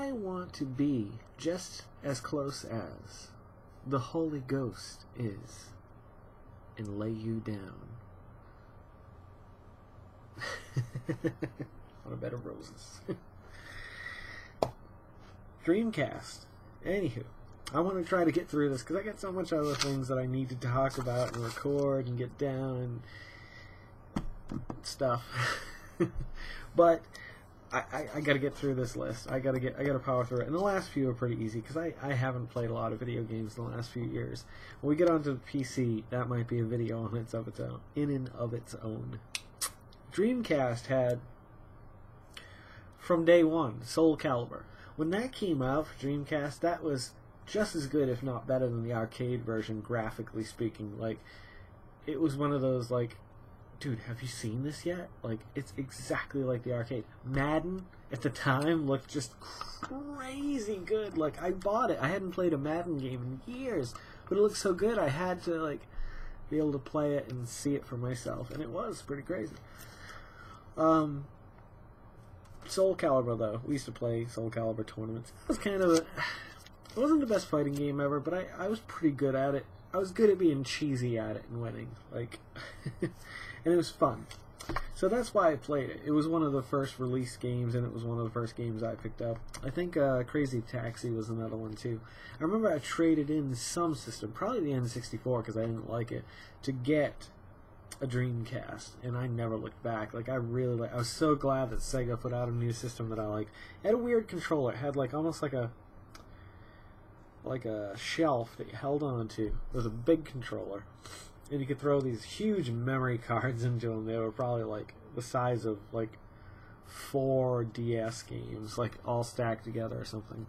I want to be just as close as the Holy Ghost is and lay you down on a bed of roses. Dreamcast. Anywho, I want to try to get through this because I got so much other things that I need to talk about and record and get down and stuff. But I got to get through this list. I got to power through it. And the last few are pretty easy because I haven't played a lot of video games in the last few years. When we get onto the PC, that might be a video on its of its own, in and of its own. Dreamcast had, from day one, Soul Calibur. When that came out for Dreamcast, that was just as good, if not better, than the arcade version, graphically speaking. Like, it was one of those, like, dude, have you seen this yet? Like, it's exactly like the arcade. Madden, at the time, looked just crazy good. Like, I bought it. I hadn't played a Madden game in years, but it looked so good, I had to, like, be able to play it and see it for myself, and it was pretty crazy. Soul Calibur, though. We used to play Soul Calibur tournaments. It was kind of it wasn't the best fighting game ever, but I was pretty good at it. I was good at being cheesy at it and winning. Like, and it was fun. So that's why I played it. It was one of the first release games, and it was one of the first games I picked up. I think Crazy Taxi was another one, too. I remember I traded in some system, probably the N64, because I didn't like it, to get a Dreamcast, and I never looked back. Like, I was so glad that Sega put out a new system that I liked. It had a weird controller. It had, like, almost like a shelf that you held on to. It was a big controller, and you could throw these huge memory cards into them. They were probably, like, the size of, like, 4 DS games, like, all stacked together or something.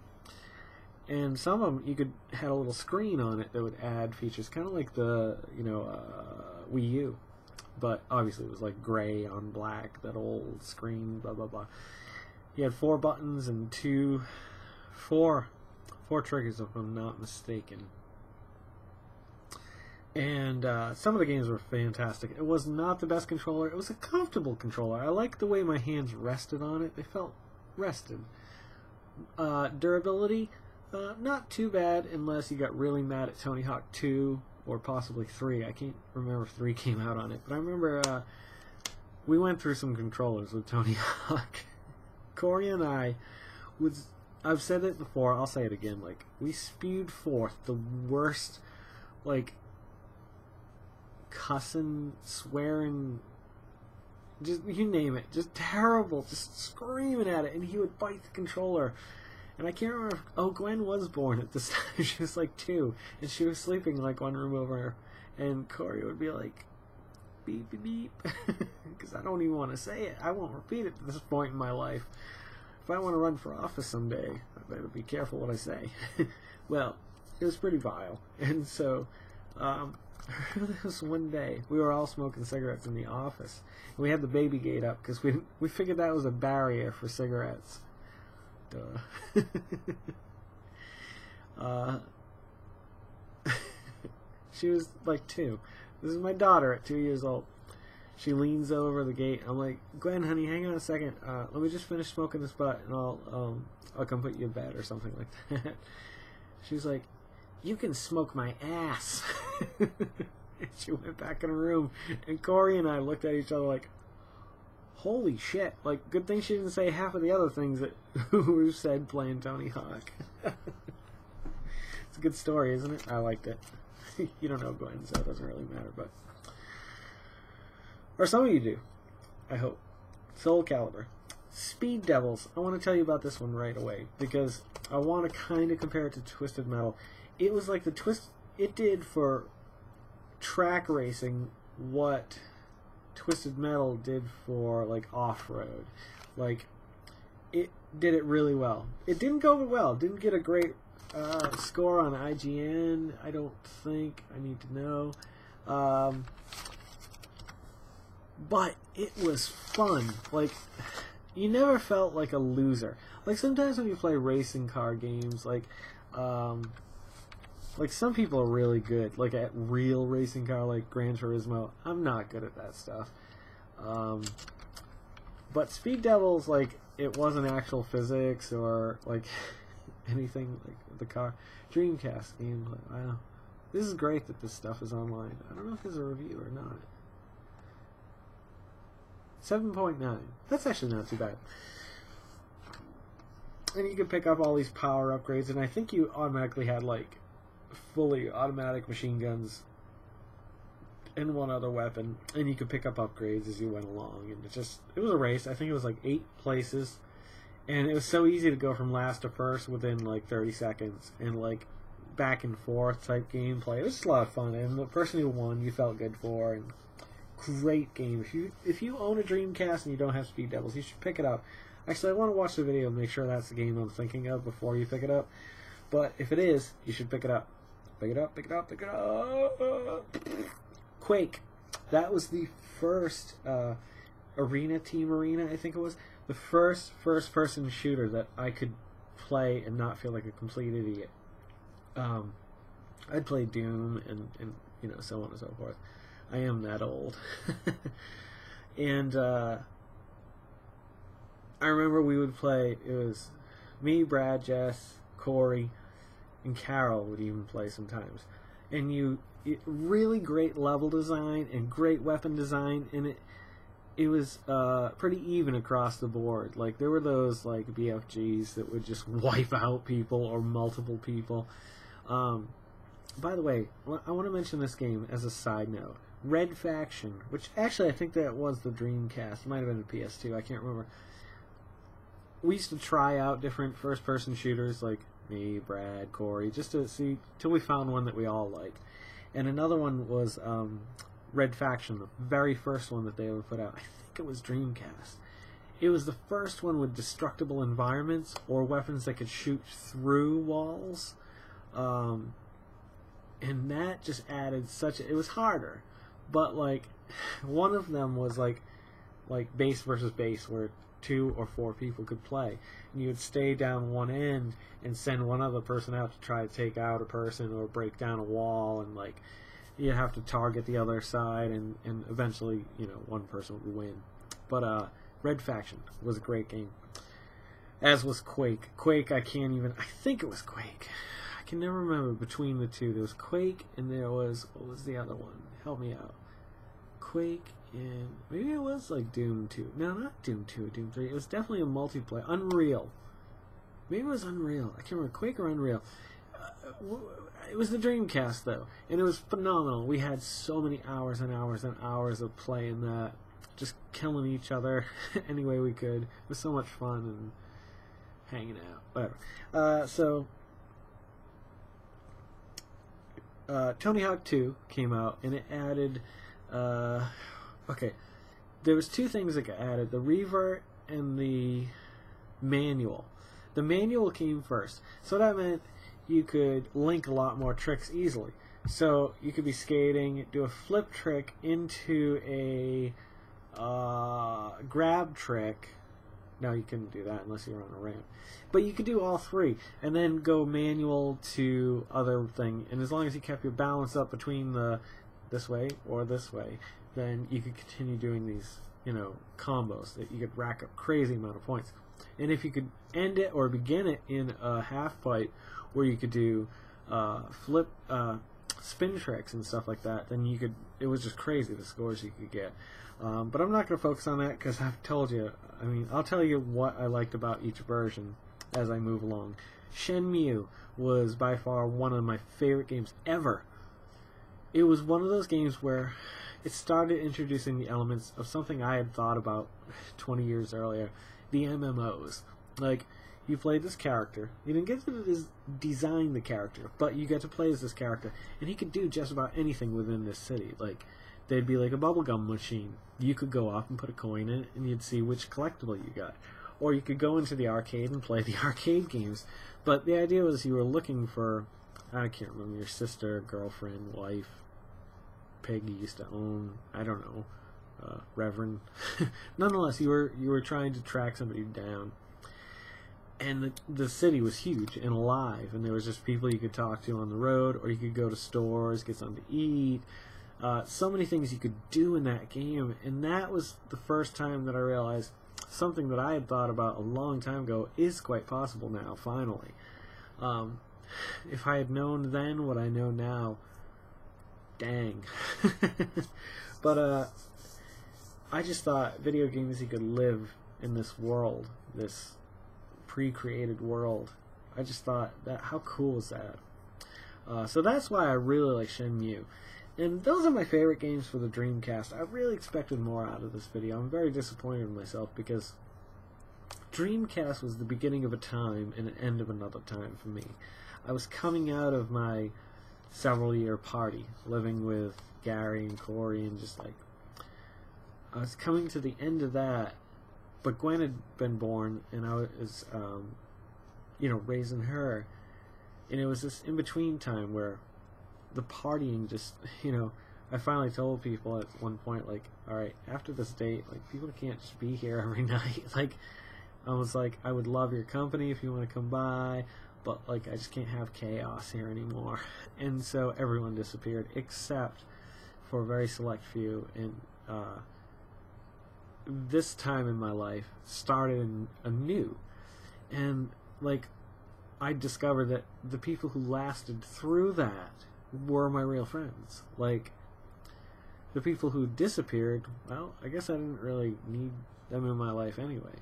And some of them, you could had a little screen on it that would add features, kind of like the, Wii U. But obviously it was like gray on black, that old screen, blah, blah, blah. You had 4 buttons and 4 triggers, if I'm not mistaken. And some of the games were fantastic. It was not the best controller. It was a comfortable controller. I liked the way my hands rested on it. They felt rested. Durability, not too bad unless you got really mad at Tony Hawk 2 or possibly 3. I can't remember if 3 came out on it. But I remember we went through some controllers with Tony Hawk. Corey and I I've said it before, I'll say it again, like, we spewed forth the worst, like, cussing, swearing, just, you name it, just terrible, just screaming at it, and he would bite the controller. And I can't remember, Gwen was born at this time, she was like 2, and she was sleeping like one room over, and Corey would be like, beep, beep, beep, because I don't even want to say it, I won't repeat it at this point in my life. If I want to run for office someday, I better be careful what I say. Well, it was pretty vile. And so, this one day, we were all smoking cigarettes in the office. And we had the baby gate up because we figured that was a barrier for cigarettes. Duh. She was like 2. This is my daughter at 2 years old. She leans over the gate. I'm like, Gwen, honey, hang on a second. Let me just finish smoking this butt, and I'll come put you in bed or something like that. She's like, you can smoke my ass. And she went back in her room, and Corey and I looked at each other like, holy shit. Like, good thing she didn't say half of the other things that we've said playing Tony Hawk. It's a good story, isn't it? I liked it. You don't know Gwen, so it doesn't really matter, but... Or some of you do, I hope. Soul Calibur. Speed Devils. I want to tell you about this one right away, because I want to kind of compare it to Twisted Metal. It was like it did for track racing what Twisted Metal did for, like, off-road. Like, it did it really well. It didn't go well. It didn't get a great score on IGN, I don't think. I need to know. But it was fun. Like, you never felt like a loser. Like, sometimes when you play racing car games, like some people are really good, like at real racing car, like Gran Turismo. I'm not good at that stuff. But Speed Devils, like, it wasn't actual physics or like anything like the car Dreamcast gameplay. I know. This is great that this stuff is online. I don't know if there's a review or not. 7.9. That's actually not too bad. And you could pick up all these power upgrades, and I think you automatically had like fully automatic machine guns and one other weapon, and you could pick up upgrades as you went along. And it was a race. I think it was like 8 places, and it was so easy to go from last to first within like 30 seconds, and like back and forth type gameplay. It was just a lot of fun, and the person who won you felt good for. And great game. If you own a Dreamcast and you don't have Speed Devils, you should pick it up. Actually, I want to watch the video and make sure that's the game I'm thinking of before you pick it up. But if it is, you should pick it up. Pick it up, pick it up, pick it up. Quake. That was the first Team Arena, I think it was. The first-person shooter that I could play and not feel like a complete idiot. I'd played Doom and you know, so on and so forth. I am that old. And I remember we would play, it was me, Brad, Jess, Corey, and Carol would even play sometimes. And really great level design and great weapon design, and it was pretty even across the board. Like, there were those like BFGs that would just wipe out people or multiple people. By the way, I want to mention this game as a side note. Red Faction, which actually I think that was the Dreamcast. It might have been the PS2, I can't remember. We used to try out different first-person shooters, like me, Brad, Corey, just to see, till we found one that we all liked. And another one was Red Faction, the very first one that they ever put out. I think it was Dreamcast. It was the first one with destructible environments, or weapons that could shoot through walls. And that just added it was harder. But, like, one of them was, like base versus base, where 2 or 4 people could play. And you would stay down one end and send one other person out to try to take out a person or break down a wall, and, like, you'd have to target the other side, and eventually, you know, one person would win. But, Red Faction was a great game. As was Quake. Quake, I think it was Quake. I can never remember between the two. There was Quake, and there was, what was the other one? Help me out. Quake, and maybe it was like Doom 2. No, not Doom 2, Doom 3. It was definitely a multiplayer. Unreal. Maybe it was Unreal. I can't remember. Quake or Unreal. It was the Dreamcast, though, and it was phenomenal. We had so many hours and hours and hours of playing that, just killing each other any way we could. It was so much fun and hanging out. Whatever. Tony Hawk 2 came out, and it added, okay, there was 2 things that got added, the revert and the manual. The manual came first, so that meant you could link a lot more tricks easily. So you could be skating, do a flip trick into a grab trick. No, you couldn't do that unless you were on a ramp. But you could do all 3, and then go manual to other thing. And as long as you kept your balance up between the this way or this way, then you could continue doing these, you know, combos that you could rack up crazy amount of points. And if you could end it or begin it in a half pipe where you could do spin tricks and stuff like that, then you could. It was just crazy the scores you could get. But I'm not going to focus on that because I've told you. I mean, I'll tell you what I liked about each version as I move along. Shenmue was by far one of my favorite games ever. It was one of those games where it started introducing the elements of something I had thought about 20 years earlier, the MMOs. Like, you played this character. You didn't get to design the character, but you get to play as this character, and he could do just about anything within this city. Like, they'd be like a bubblegum machine. You could go off and put a coin in it, and you'd see which collectible you got. Or you could go into the arcade and play the arcade games. But the idea was you were looking for, I can't remember, your sister, girlfriend, wife, pig you used to own, I don't know, reverend. Nonetheless, you were trying to track somebody down. And the city was huge and alive, and there was just people you could talk to on the road, or you could go to stores, get something to eat. So many things you could do in that game, and that was the first time that I realized something that I had thought about a long time ago is quite possible now, finally. If I had known then what I know now, dang. But I just thought video games, you could live in this world, this pre-created world. I just thought, that how cool is that? So that's why I really like Shenmue. And those are my favorite games for the Dreamcast. I really expected more out of this video. I'm very disappointed in myself because Dreamcast was the beginning of a time and an end of another time for me. I was coming out of my several-year party, living with Gary and Corey, and just like, I was coming to the end of that, but Gwen had been born, and I was, raising her, and it was this in-between time where the partying just, I finally told people at one point, like, alright, after this date, like, people can't just be here every night. Like, I was like, I would love your company if you want to come by, but, like, I just can't have chaos here anymore. And so everyone disappeared, except for a very select few, and, this time in my life started anew. And, like, I discovered that the people who lasted through that were my real friends. Like, the people who disappeared, well, I guess I didn't really need them in my life anyway.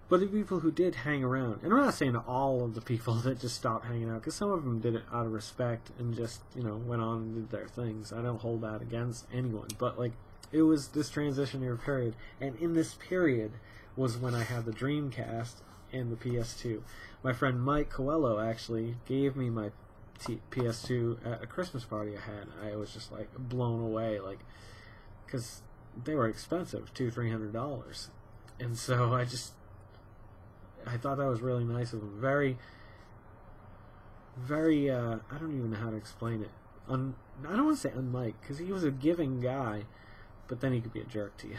But the people who did hang around, and I'm not saying all of the people that just stopped hanging out, because some of them did it out of respect and just, went on and did their things. I don't hold that against anyone. But, like, it was this transitionary period, and in this period was when I had the Dreamcast and the PS2. My friend Mike Coelho actually gave me my PS2 at a Christmas party I had. I was just like blown away, like, because they were expensive, $200-300, and so I thought that was really nice of him. Very, very. I don't even know how to explain it. I don't want to say unlike, because he was a giving guy, but then he could be a jerk to you.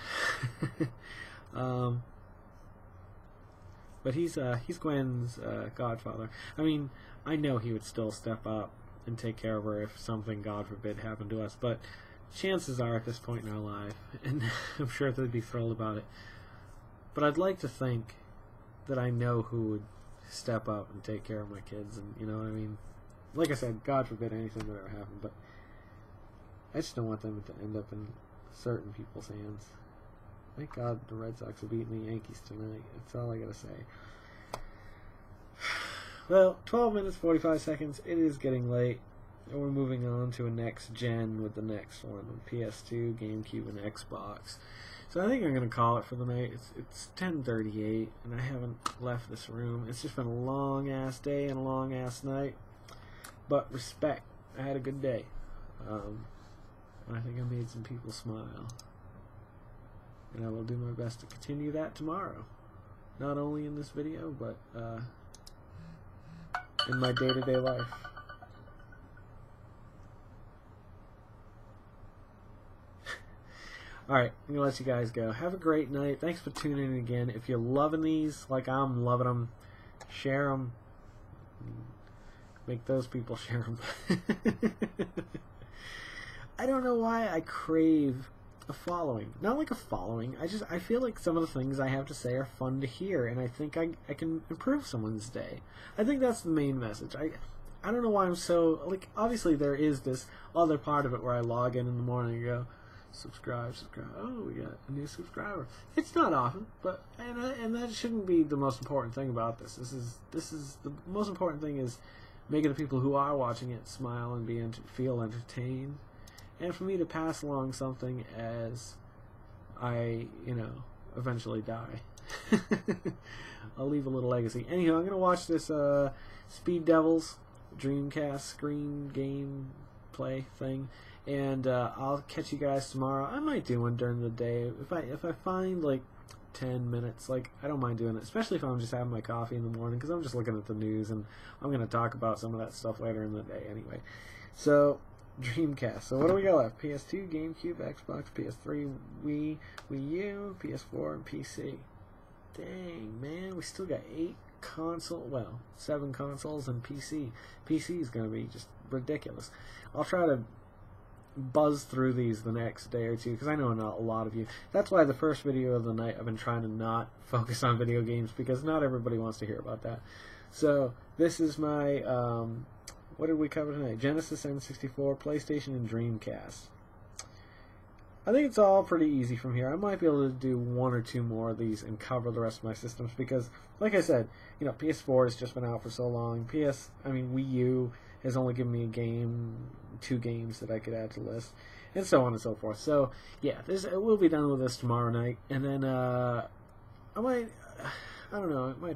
But he's Gwen's godfather. I mean, I know he would still step up and take care of her if something, God forbid, happened to us. But chances are, at this point in our life, and I'm sure they'd be thrilled about it. But I'd like to think that I know who would step up and take care of my kids, and you know what I mean. Like I said, God forbid anything would ever happen. But I just don't want them to end up in certain people's hands. Thank God the Red Sox are beating the Yankees tonight. That's all I gotta say. Well, 12 minutes, 45 seconds. It is getting late. And we're moving on to a next gen with the next one. PS2, GameCube, and Xbox. So I think I'm gonna call it for the night. It's 10:38, and I haven't left this room. It's just been a long-ass day and a long-ass night. But respect. I had a good day. I think I made some people smile. And I will do my best to continue that tomorrow. Not only in this video, but in my day-to-day life. Alright, I'm going to let you guys go. Have a great night. Thanks for tuning in again. If you're loving these like I'm loving them, share them. Make those people share them. I don't know why I crave a following. Not like a following. I feel like some of the things I have to say are fun to hear, and I think I can improve someone's day. I think that's the main message. I don't know why I'm so, like, obviously there is this other part of it where I log in the morning and go, subscribe. Oh, we got a new subscriber. It's not often, but and that shouldn't be the most important thing about this. This is the most important thing is making the people who are watching it smile and feel entertained. And for me to pass along something as I, eventually die. I'll leave a little legacy. Anyhow, I'm going to watch this Speed Devils Dreamcast screen game play thing. And I'll catch you guys tomorrow. I might do one during the day. If I find, like, 10 minutes, like, I don't mind doing it. Especially if I'm just having my coffee in the morning. Because I'm just looking at the news. And I'm going to talk about some of that stuff later in the day anyway. So Dreamcast. So what do we got left? PS2, GameCube, Xbox, PS3, Wii, Wii U, PS4, and PC. Dang, man, we still got 7 consoles and PC. PC is going to be just ridiculous. I'll try to buzz through these the next day or two, because I know not a lot of you. That's why the first video of the night I've been trying to not focus on video games, because not everybody wants to hear about that. So this is my what did we cover tonight? Genesis, N64, PlayStation, and Dreamcast. I think it's all pretty easy from here. I might be able to do one or two more of these and cover the rest of my systems, because, like I said, you know, PS4 has just been out for so long. Wii U has only given me a game, 2 games that I could add to the list, and so on and so forth. So, yeah, we'll be done with this tomorrow night, and then I might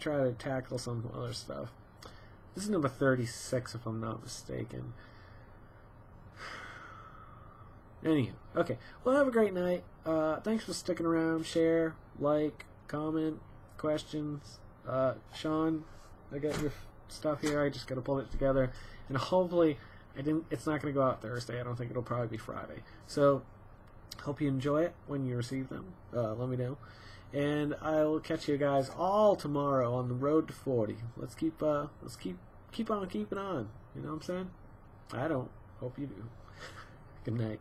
try to tackle some other stuff. This is number 36, if I'm not mistaken. Anywho, okay. Well, have a great night. Thanks for sticking around. Share, like, comment, questions. Sean, I got your stuff here. I just got to pull it together. And hopefully, it's not going to go out Thursday. I don't think it'll probably be Friday. So, hope you enjoy it when you receive them. Let me know. And I will catch you guys all tomorrow on the road to 40. Let's keep on keeping on. You know what I'm saying? I don't. Hope you do. Good night.